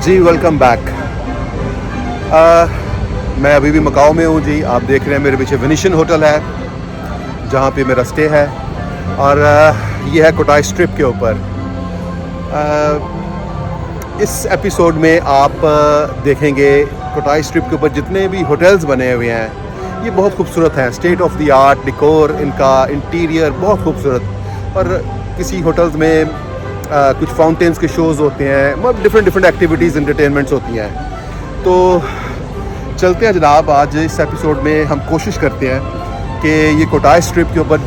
जी welcome back. मैं अभी भी मकाओ में हूँ जी। आप देख रहे हैं मेरे पीछे वेनिशियन होटल है जहाँ पे मेरा स्टे है और ये है कोटाई स्ट्रिप के ऊपर। इस एपिसोड में आप देखेंगे कोटाई स्ट्रिप के ऊपर जितने भी होटल्स बने हुए हैं ये बहुत खूबसूरत हैं। स्टेट ऑफ द आर्ट डिकोर, इनका इंटीरियर बहुत खूबसूरत। और किसी होटल्स में कुछ फाउंटेन्स के शोज़ होते हैं, मतलब डिफरेंट एक्टिविटीज़ इंटरटेनमेंट्स होती हैं। तो चलते हैं जनाब। आज इस एपिसोड में हम कोशिश करते हैं कि ये कोटाई स्ट्रिप के ऊपर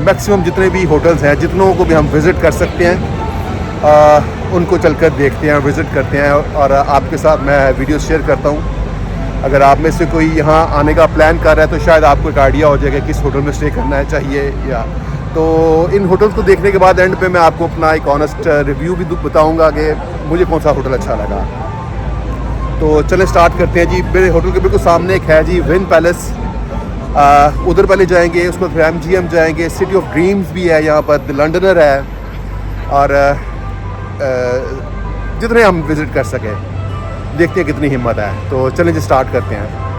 मैक्सिमम जितने भी होटल्स हैं, जितनों को भी हम विज़िट कर सकते हैं, उनको चलकर देखते हैं, विज़िट करते हैं और आपके साथ मैं वीडियो शेयर करता हूँ। अगर आप में से कोई यहाँ आने का प्लान कर रहा है तो शायद आपको एक आइडिया हो जाएगा किस होटल में स्टे करना है चाहिए या। तो इन होटल्स को देखने के बाद एंड पे मैं आपको अपना एक ऑनेस्ट रिव्यू भी बताऊंगा कि मुझे कौन सा होटल अच्छा लगा। तो चलें स्टार्ट करते हैं जी। मेरे होटल के बिल्कुल सामने एक है जी विन पैलेस। उधर पहले जाएंगे, उसके बाद MGM जाएंगे। सिटी ऑफ ड्रीम्स भी है यहाँ पर, द लंडनर है और जितने हम विज़िट कर सकें देखते हैं कितनी हिम्मत है। तो चलें जी स्टार्ट करते हैं।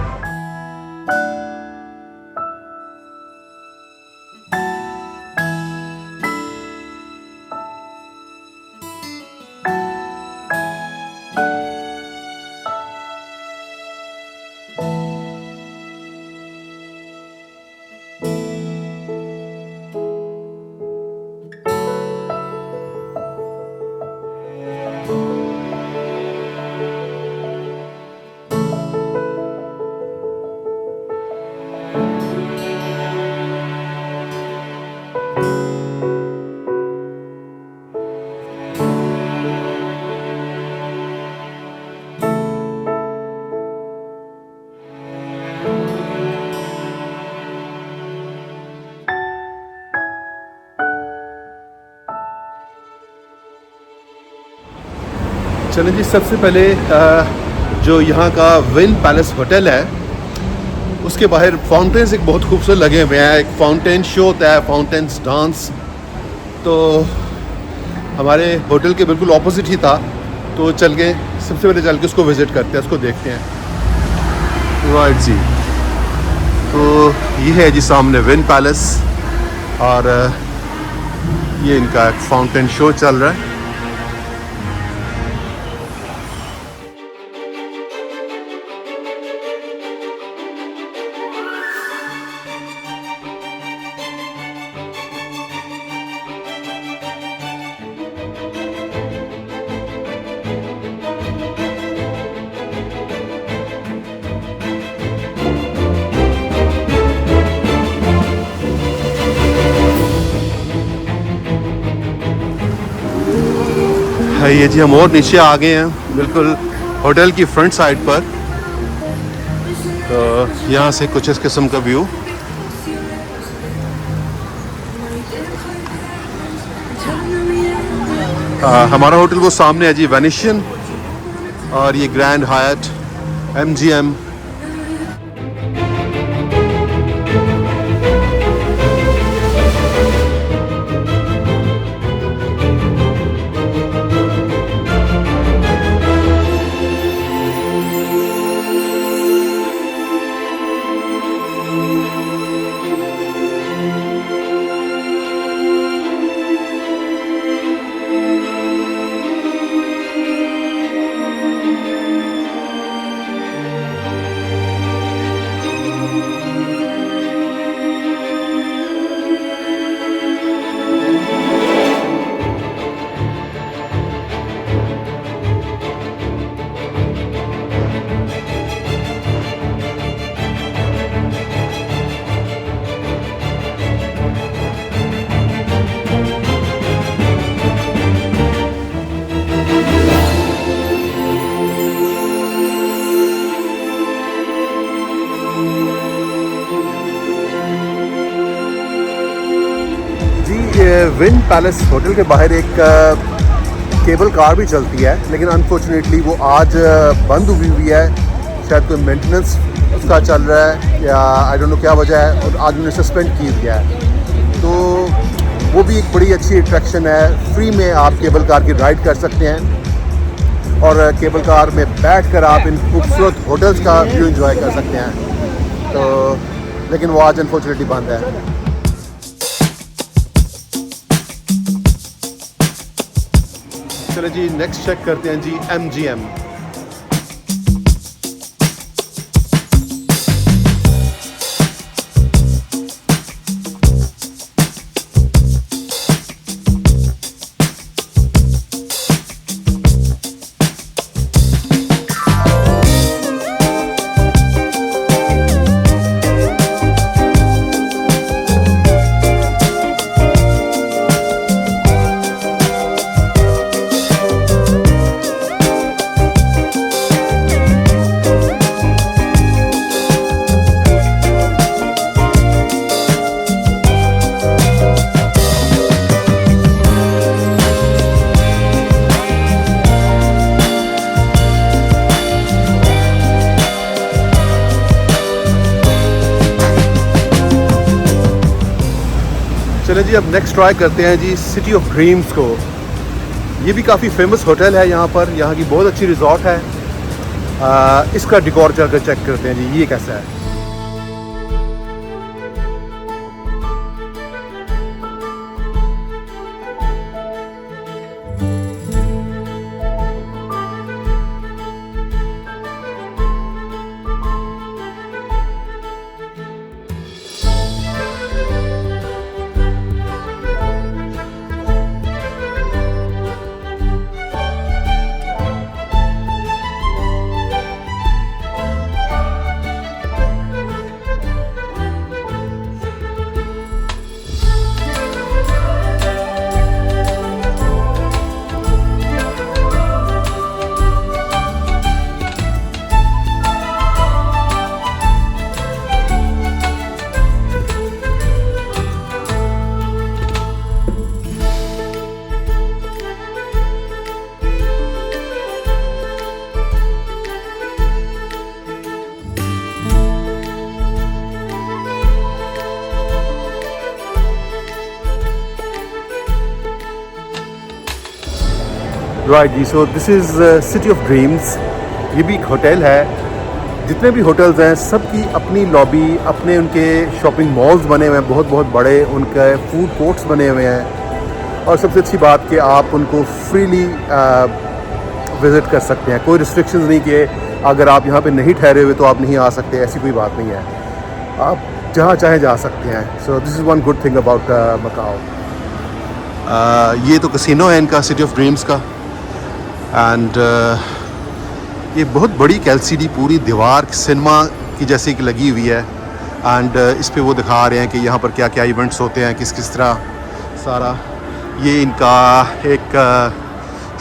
चलें जी, सबसे पहले जो यहाँ का विन पैलेस होटल है उसके बाहर फाउंटेन्स एक बहुत खूबसूरत लगे हुए हैं। एक फाउंटेन शो होता है, फाउंटेन्स डांस। तो हमारे होटल के बिल्कुल ऑपोजिट ही था, तो चल के सबसे पहले चल के उसको विज़िट करते हैं, उसको देखते हैं। राइट जी, तो ये है जी सामने विन पैलेस और ये इनका एक फाउंटेन शो चल रहा है। ये जी हम और नीचे आ गए हैं बिल्कुल होटल की फ्रंट साइड पर। तो यहाँ से कुछ इस किस्म का व्यू। हमारा होटल वो सामने है जी वेनिशियन और ये grand height MGM। Win palace hotel के बाहर एक केबल कार भी चलती है, लेकिन अनफॉर्चुनेटली वो आज बंद हुई है। शायद कोई मेंटेनेंस उसका चल रहा है या आई डोंट नो क्या वजह है, और आज उन्हें सस्पेंड किया गया है। तो वो भी एक बड़ी अच्छी अट्रैक्शन है। फ्री में आप केबल कार की राइड कर सकते हैं और केबल कार में बैठकर आप इन खूबसूरत होटल्स का व्यू एंजॉय कर सकते हैं। तो लेकिन वो आज अनफॉर्चुनेटली बंद है। चलो जी नेक्स्ट चेक करते हैं जी MGM। चलिए जी अब नेक्स्ट ट्राई करते हैं जी सिटी ऑफ ड्रीम्स को। ये भी काफ़ी फेमस होटल है यहाँ पर, यहाँ की बहुत अच्छी रिजॉर्ट है। इसका डिकॉर चलकर चेक करते हैं जी ये कैसा है। राइट जी, so this is city of dreams. ये भी एक होटल है। जितने भी होटल्स हैं सबकी अपनी लॉबी, अपने उनके शॉपिंग मॉल्स बने हुए हैं, बहुत बहुत बड़े उनके फूड कोर्ट्स बने हुए हैं। और सबसे अच्छी बात कि आप उनको फ्रीली विज़िट कर सकते हैं। कोई रिस्ट्रिक्शंस नहीं कि अगर आप यहाँ पे नहीं ठहरे हुए तो आप नहीं आ सकते, ऐसी कोई बात नहीं है। आप जहाँ चाहे जा सकते हैं। So this is one good thing about Macao. ये तो कसिनो है इनका, सिटी ऑफ ड्रीम्स का। एंड ये बहुत बड़ी LCD पूरी दीवार सिनेमा की जैसी कि लगी हुई है। एंड इस पे वो दिखा रहे हैं कि यहाँ पर क्या क्या इवेंट्स होते हैं, किस किस तरह सारा। ये इनका एक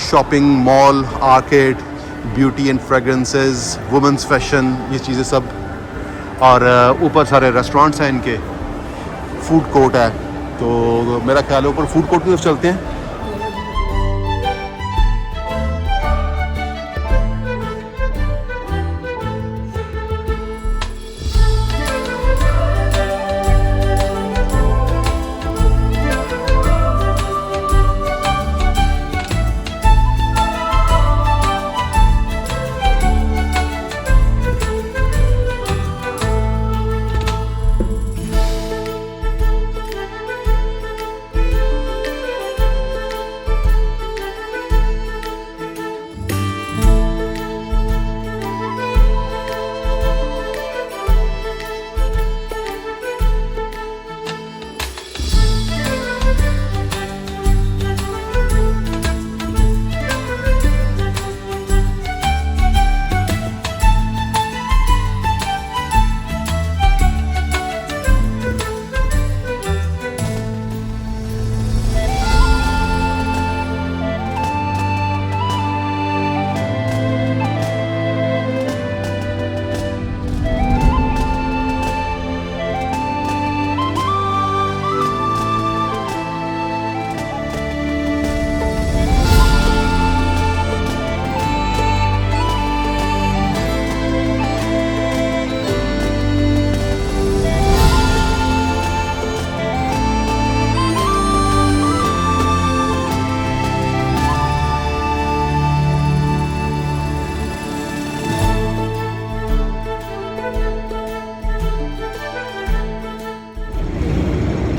shopping mall, arcade, beauty and fragrances, women's fashion, ये चीज़ें सब। और ऊपर सारे रेस्टोरेंट्स हैं इनके, फूड कोर्ट है। तो मेरा ख्याल है ऊपर फूड कोर्ट की तरफ चलते हैं।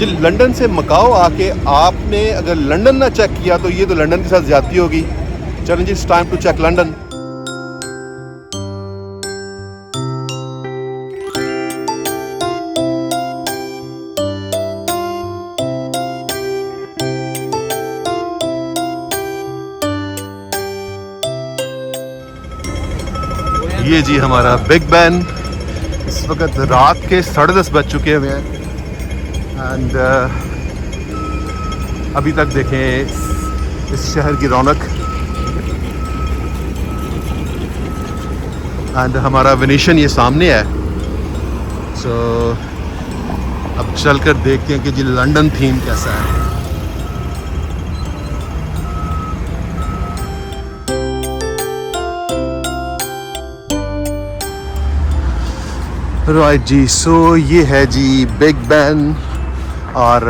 जी लंदन से मकाओ आके आपने अगर लंदन ना चेक किया तो ये तो लंदन के साथ ज़्यादती होगी। चलें जी, it's time to check London. ये जी हमारा बिग बैन, इस वक्त रात के 10:30 बज चुके हुए हैं एंड अभी तक देखें इस शहर की रौनक। एंड हमारा वेनेशन ये सामने है। सो अब चलकर देखते हैं कि जी लंदन थीम कैसा है। राइट जी, सो ये है जी बिग बैन और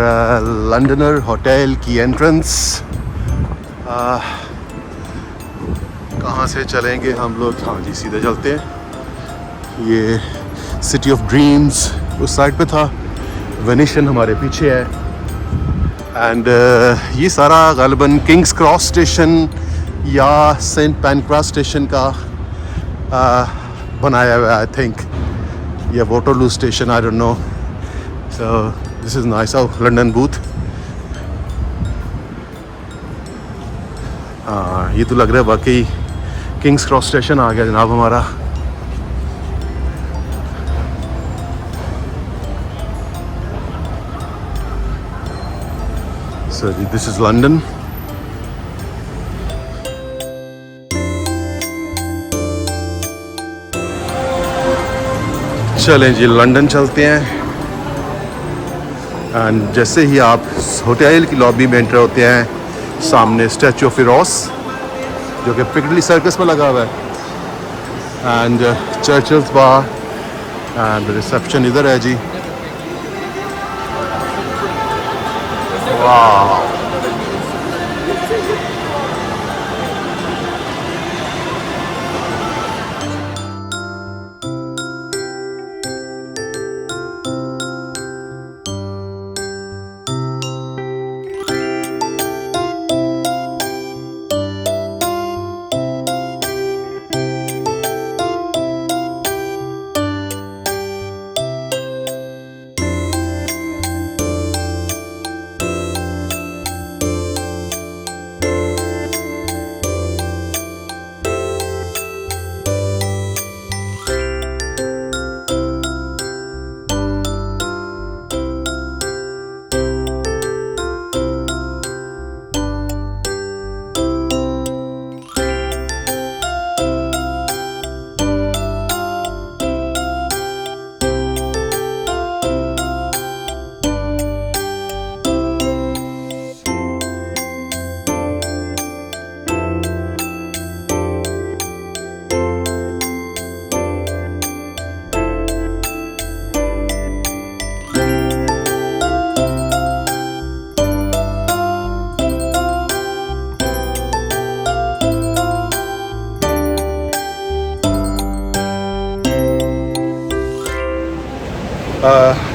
लंडनर होटल की एंट्रेंस। कहाँ से चलेंगे हम लोग? हाँ जी, सीधे चलते हैं। ये सिटी ऑफ ड्रीम्स उस साइड पे था, वेनेशन हमारे पीछे है एंड ये सारा ग़ालिबन किंग्स क्रॉस स्टेशन या सेंट पैनक्रास स्टेशन का बनाया हुआ है आई थिंक, या Waterloo station, I don't know. So this is nice of London booth. हाँ, ये तो लग रहा है वाकई किंग्स क्रॉस स्टेशन आ गया जनाब हमारा। सो जी दिस इज़ लंदन। चलें जी लंदन चलते हैं। एंड जैसे ही आप होटल की लॉबी में एंटर होते हैं, सामने स्टैचू ऑफ फिरोज जो कि पिकडली सर्कस में लगा हुआ है एंड चर्चिल्स बार एंड रिसेप्शन इधर है जी। वाह,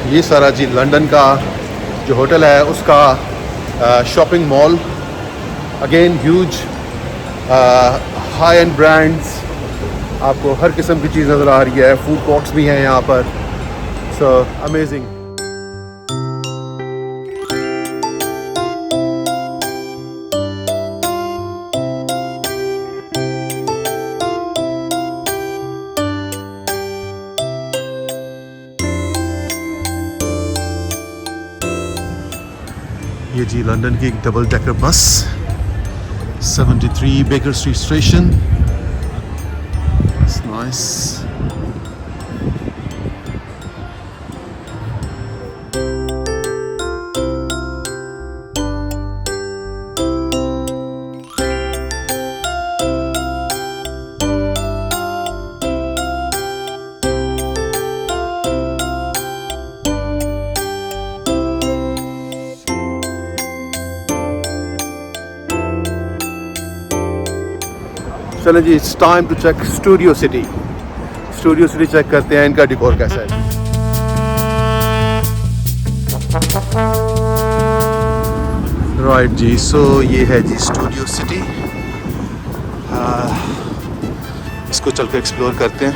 ये सारा जी लंदन का जो होटल है उसका shopping mall, again huge high and brands, आपको हर किस्म की चीज़ नज़र आ रही है। फूड कोर्ट्स भी हैं यहाँ पर। So amazing. ये जी लंदन की एक double decker bus, 73 baker street station. That's nice. चलें जी, it's time to check Studio City. Studio City check करते हैं इनका डिकोर कैसा है। राइट जी, सो ये है जी स्टूडियो सिटी। इसको चल के एक्सप्लोर करते हैं।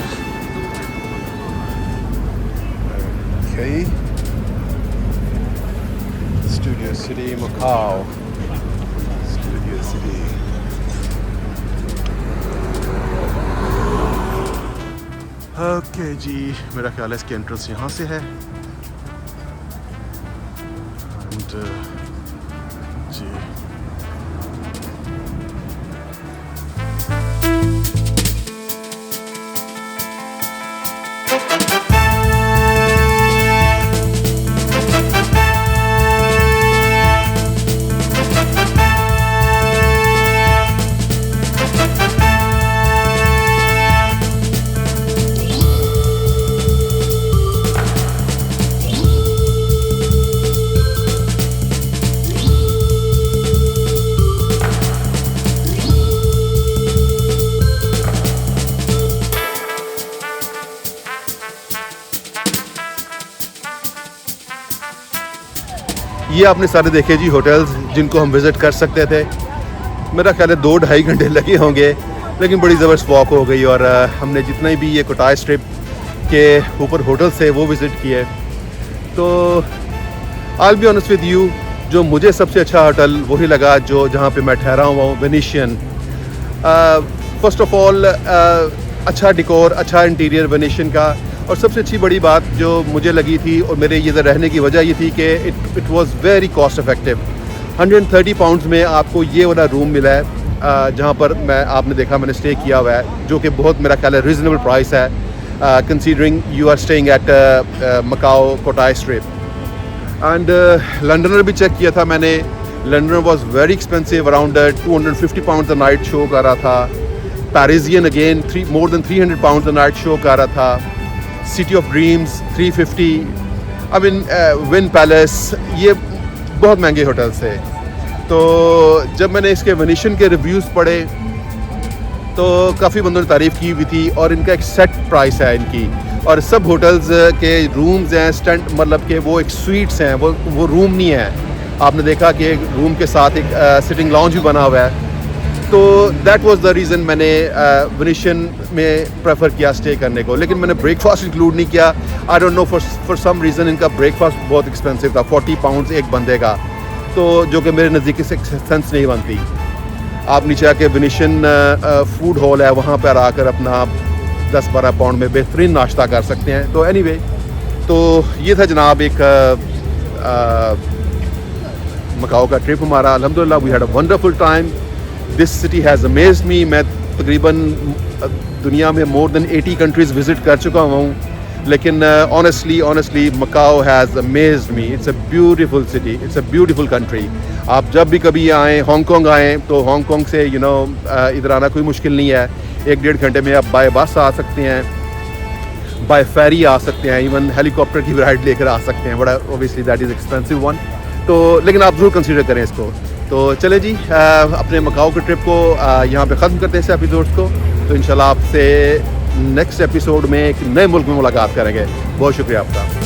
Okay, Studio City Macau, Studio City. Okay जी, मेरा ख्याल है इसकी एंट्रेंस यहाँ से है। एंड जी ये आपने सारे देखे जी होटल्स जिनको हम विज़िट कर सकते थे। मेरा ख्याल है 2-2.5 घंटे लगे होंगे, लेकिन बड़ी ज़बरदस्त वॉक हो गई। और हमने जितने भी ये कोटाई स्ट्रिप के ऊपर होटल्स थे वो विज़िट किए। तो आई बी ऑनेस्ट विद यू, जो मुझे सबसे अच्छा होटल वही लगा जो जहाँ पे मैं ठहरा हुआ हूँ, वेनिशियन। फर्स्ट ऑफ ऑल अच्छा डिकोर, अच्छा इंटीरियर वेनिशियन का। और सबसे अच्छी बड़ी बात जो मुझे लगी थी और मेरे ये रहने की वजह ये थी कि it was very cost effective. 130 pounds में आपको ये वाला रूम मिला है, जहाँ पर आपने देखा मैंने स्टे किया हुआ है, जो कि बहुत मेरा ख्याल है रीज़नेबल प्राइस है, considering you are staying at Macau Cotai Strip. And Londoner भी चेक किया था मैंने। London was very expensive, around 250 pounds a night show कर रहा था। Parisian again more than 300 pounds a night show कर रहा था। City of Dreams 350। I mean Wynn Palace, ये बहुत महंगे होटल्स थे। तो जब मैंने इसके वेनिशियन के रिव्यूज़ पढ़े तो काफ़ी बंदों ने तारीफ़ की हुई थी। और इनका एक सेट प्राइस है इनकी, और सब होटल्स के रूम्स हैं स्टैंड, मतलब कि वो एक स्वीट्स हैं, वो रूम नहीं है। आपने देखा कि एक रूम के साथ एक सिटिंग लॉन्ज भी बना हुआ है। तो दैट वाज द रीज़न मैंने वेनिशियन में प्रेफर किया स्टे करने को। लेकिन मैंने ब्रेकफास्ट इंक्लूड नहीं किया। I don't know for some reason इनका ब्रेकफास्ट बहुत एक्सपेंसिव था, 40 पाउंड्स एक बंदे का, तो जो कि मेरे नज़दीक से सेंस नहीं बनती। आप नीचे आके वेनिशियन फूड हॉल है, वहाँ पर आकर अपना 10-12 पाउंड में बेहतरीन नाश्ता कर सकते हैं। तो एनीवे, तो ये था जनाब एक मकाओ का ट्रिप हमारा। अल्हम्दुलिल्लाह we had a wonderful time. This city has amazed me. मैं तकरीबन दुनिया में मोर देन 80 कंट्रीज़ विज़िट कर चुका हूँ, लेकिन honestly Macao has amazed me. It's a beautiful city, it's a beautiful country. आप जब भी कभी आएँ, हांगकॉन्ग आएँ, तो हांगकॉन्ग से इधर आना कोई मुश्किल नहीं है। 1-1.5 घंटे में आप बाय बस आ सकते हैं, बाय फेरी आ सकते हैं, इवन हेलीकॉप्टर की राइड लेकर आ सकते हैं। बड़ा obviously that is expensive one, तो लेकिन आप ज़रूर कंसीडर करें इसको। तो चले जी, अपने मकाओ के ट्रिप को यहाँ पे ख़त्म करते हैं इस एपिसोड्स को। तो इंशाल्लाह आपसे नेक्स्ट एपिसोड में एक नए मुल्क में मुलाकात करेंगे। बहुत शुक्रिया आपका।